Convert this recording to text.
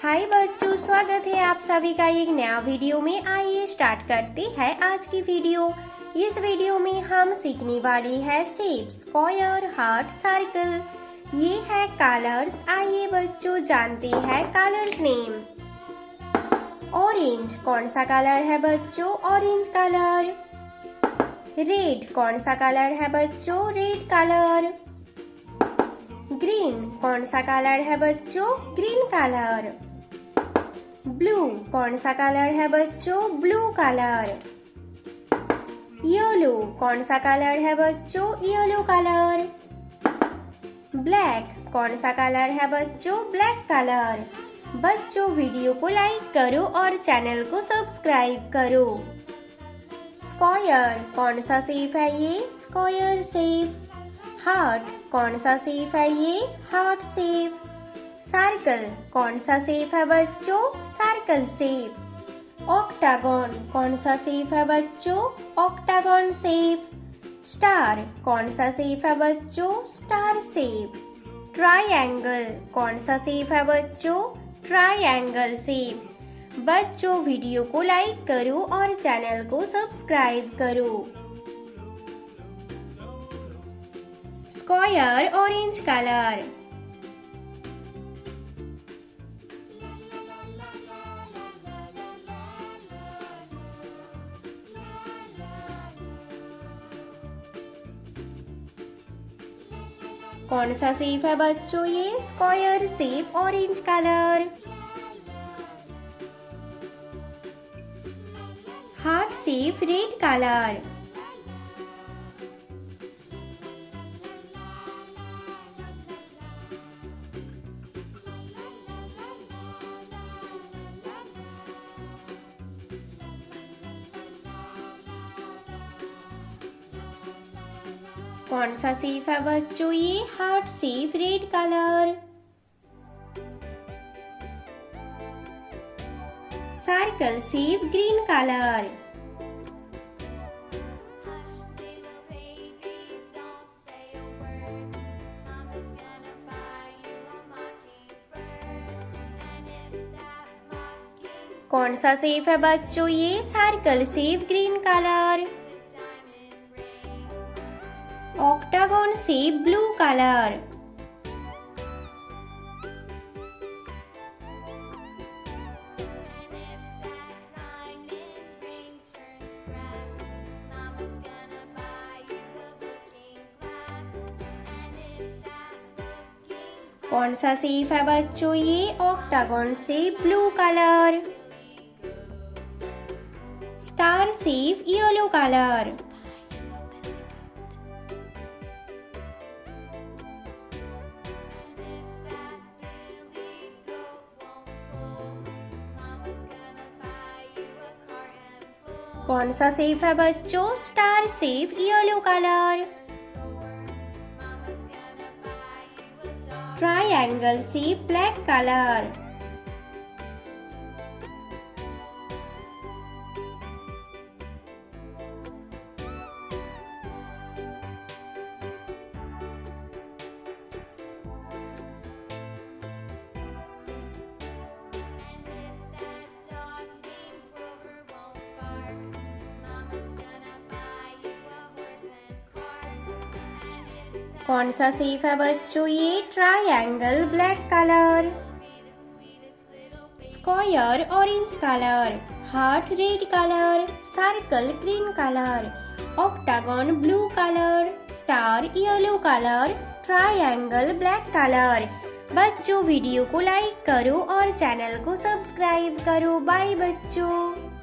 हाय बच्चों, स्वागत है आप सभी का एक नया वीडियो में। आइए स्टार्ट करते हैं आज की वीडियो। इस वीडियो में हम सीखने वाले हैं शेप, स्क्वायर, हार्ट, सर्कल। ये है कलर्स। आइए बच्चों जानते हैं कलर्स नेम। ऑरेंज कौन सा कलर है बच्चों? Orange colour. रेड कौन सा कलर है बच्चों? Red colour. ग्रीन कौन सा कलर है बच्चों? Green colour. ब्लू कौन सा कलर है बच्चों? Blue colour. येलो कौन सा कलर है बच्चों? Yellow colour. ब्लैक कौन सा कलर है बच्चों? Black colour. बच्चों वीडियो को लाइक करो और चैनल को सब्सक्राइब करो। स्क्वायर कौन सा शेप है ये? Square shape. हार्ट कौन सा शेप है ये? Heart shape. सर्कल कौन सा शेप है बच्चों? Circle shape. ऑक्टागन कौन सा शेप है बच्चों? Octagon shape. स्टार कौन सा शेप है बच्चों? Star shape. ट्रायंगल कौन सा शेप है बच्चों? Triangle shape. बच्चों वीडियो को लाइक करो और चैनल को सब्सक्राइब करो। Square orange colour. कौन सा शेप है बच्चों ये? Square shape orange colour. Heart shape red colour. कौन सा शेप है बच्चों ये? Heart shape red colour. Circle shape green colour. कौन सा शेप है बच्चों ये? Circle shape green colour. Octagon shape blue colour. कौन सा शेप है बच्चों ये? Octagon shape blue colour. Star shape yellow colour. कौन सा शेप है बच्चों? Star shape yellow colour. Triangle shape black colour. कौन सा शेप है बच्चों ये? Triangle black colour. Square orange colour. Heart red colour. Circle green colour. Octagon blue colour. Star yellow colour. Triangle black colour. बच्चों video को like करो और channel को सब्सक्राइब करो। बाय बच्चों।